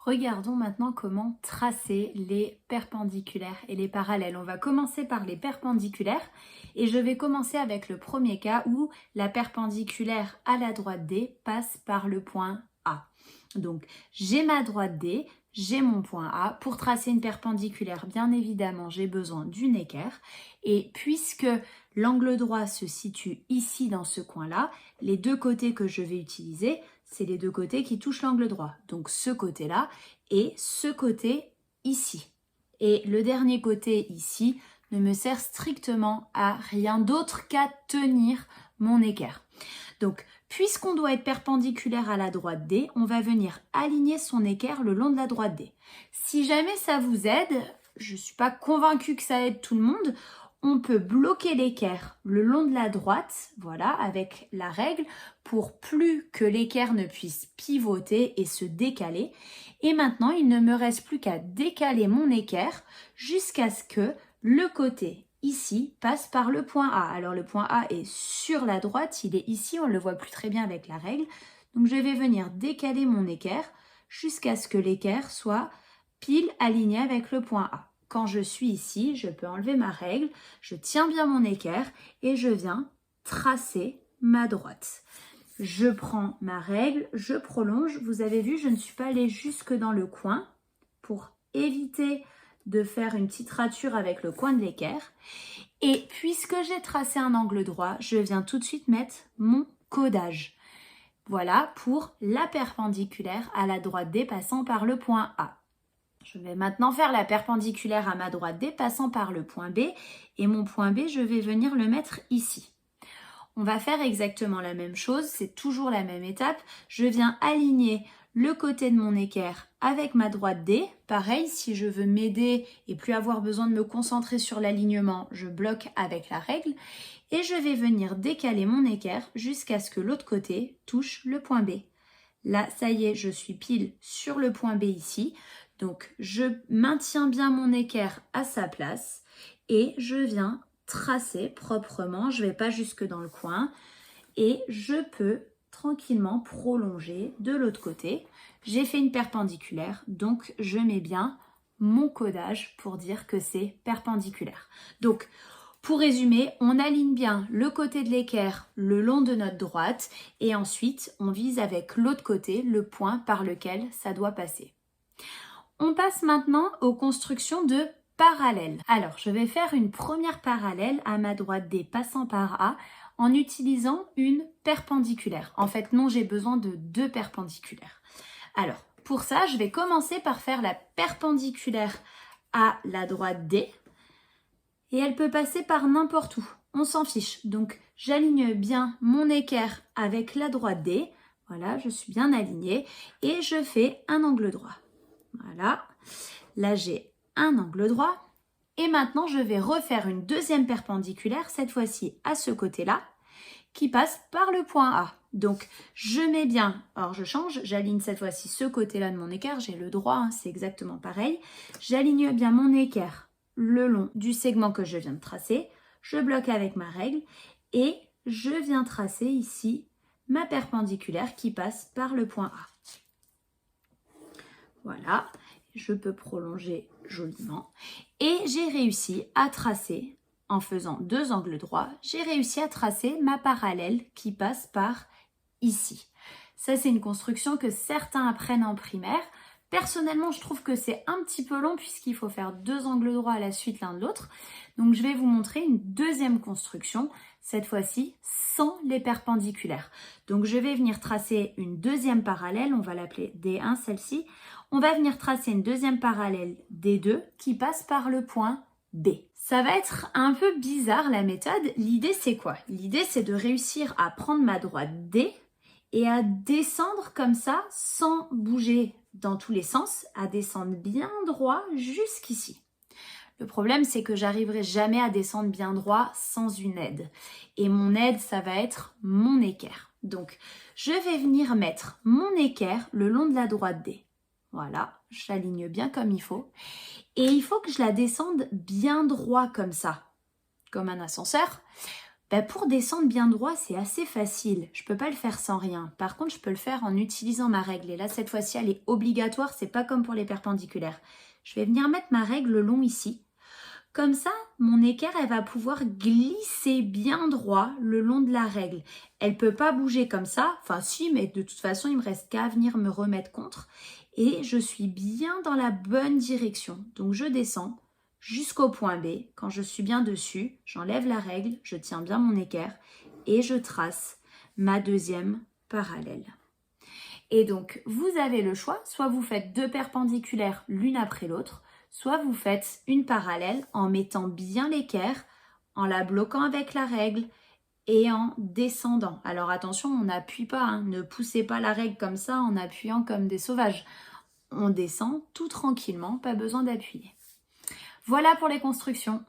Regardons maintenant comment tracer les perpendiculaires et les parallèles. On va commencer par les perpendiculaires et je vais commencer avec le premier cas où la perpendiculaire à la droite D passe par le point A. Donc j'ai ma droite D, j'ai mon point A. Pour tracer une perpendiculaire, bien évidemment, j'ai besoin d'une équerre. Et puisque l'angle droit se situe ici dans ce coin-là, les deux côtés que je vais utiliser, c'est les deux côtés qui touchent l'angle droit. Donc ce côté-là et ce côté ici. Et le dernier côté ici ne me sert strictement à rien d'autre qu'à tenir mon équerre. Donc, puisqu'on doit être perpendiculaire à la droite D, on va venir aligner son équerre le long de la droite D. Si jamais ça vous aide, je ne suis pas convaincue que ça aide tout le monde, on peut bloquer l'équerre le long de la droite, voilà, avec la règle, pour plus que l'équerre ne puisse pivoter et se décaler. Et maintenant, il ne me reste plus qu'à décaler mon équerre jusqu'à ce que le côté ici passe par le point A. Alors le point A est sur la droite, il est ici, on ne le voit plus très bien avec la règle. Donc je vais venir décaler mon équerre jusqu'à ce que l'équerre soit pile aligné avec le point A. Quand je suis ici, je peux enlever ma règle, je tiens bien mon équerre et je viens tracer ma droite. Je prends ma règle, je prolonge. Vous avez vu, je ne suis pas allée jusque dans le coin pour éviter de faire une petite rature avec le coin de l'équerre. Et puisque j'ai tracé un angle droit, je viens tout de suite mettre mon codage. Voilà pour la perpendiculaire à la droite D passant par le point A. Je vais maintenant faire la perpendiculaire à ma droite D passant par le point B et mon point B, je vais venir le mettre ici. On va faire exactement la même chose, c'est toujours la même étape. Je viens aligner le côté de mon équerre avec ma droite D. Pareil, si je veux m'aider et plus avoir besoin de me concentrer sur l'alignement, je bloque avec la règle. Et je vais venir décaler mon équerre jusqu'à ce que l'autre côté touche le point B. Là, ça y est, je suis pile sur le point B ici. Donc, je maintiens bien mon équerre à sa place et je viens tracer proprement. Je ne vais pas jusque dans le coin et je peux tranquillement prolonger de l'autre côté. J'ai fait une perpendiculaire, donc je mets bien mon codage pour dire que c'est perpendiculaire. Donc, pour résumer, on aligne bien le côté de l'équerre le long de notre droite et ensuite on vise avec l'autre côté le point par lequel ça doit passer. On passe maintenant aux constructions de parallèles. Alors, je vais faire une première parallèle à ma droite D passant par A en utilisant une perpendiculaire. En fait, non, j'ai besoin de deux perpendiculaires. Alors, pour ça, je vais commencer par faire la perpendiculaire à la droite D. Et elle peut passer par n'importe où, on s'en fiche. Donc j'aligne bien mon équerre avec la droite D, voilà, je suis bien alignée et je fais un angle droit. Voilà, là j'ai un angle droit et maintenant je vais refaire une deuxième perpendiculaire, cette fois-ci à ce côté-là, qui passe par le point A. Donc je mets bien, alors je change, j'aligne cette fois-ci ce côté-là de mon équerre, j'ai le droit, hein, c'est exactement pareil. J'aligne bien mon équerre le long du segment que je viens de tracer, je bloque avec ma règle et je viens tracer ici ma perpendiculaire qui passe par le point A. Voilà, je peux prolonger joliment et j'ai réussi à tracer, en faisant deux angles droits, j'ai réussi à tracer ma parallèle qui passe par ici. Ça, c'est une construction que certains apprennent en primaire. Personnellement, je trouve que c'est un petit peu long puisqu'il faut faire deux angles droits à la suite l'un de l'autre. Donc, je vais vous montrer une deuxième construction, cette fois-ci sans les perpendiculaires. Donc, je vais venir tracer une deuxième parallèle, on va l'appeler D1, celle-ci. On va venir tracer une deuxième parallèle D2 qui passe par le point B. Ça va être un peu bizarre la méthode. L'idée, c'est quoi? L'idée, c'est de réussir à prendre ma droite D et à descendre comme ça sans bouger dans tous les sens, à descendre bien droit jusqu'ici. Le problème, c'est que j'arriverai jamais à descendre bien droit sans une aide. Et mon aide, ça va être mon équerre. Donc, je vais venir mettre mon équerre le long de la droite D. Voilà, je l'aligne bien comme il faut. Et il faut que je la descende bien droit comme ça, comme un ascenseur. Pour descendre bien droit, c'est assez facile. Je peux pas le faire sans rien. Par contre, je peux le faire en utilisant ma règle. Et là, cette fois-ci, elle est obligatoire. C'est pas comme pour les perpendiculaires. Je vais venir mettre ma règle le long ici. Comme ça, mon équerre, elle va pouvoir glisser bien droit le long de la règle. Elle peut pas bouger comme ça. Enfin, si, mais de toute façon, il me reste qu'à venir me remettre contre. Et je suis bien dans la bonne direction. Donc, je descends jusqu'au point B. Quand je suis bien dessus, j'enlève la règle, je tiens bien mon équerre et je trace ma deuxième parallèle. Et donc, vous avez le choix, soit vous faites 2 perpendiculaires l'une après l'autre, soit vous faites une parallèle en mettant bien l'équerre, en la bloquant avec la règle et en descendant. Alors attention, on n'appuie pas, hein, ne poussez pas la règle comme ça en appuyant comme des sauvages. On descend tout tranquillement, pas besoin d'appuyer. Voilà pour les constructions.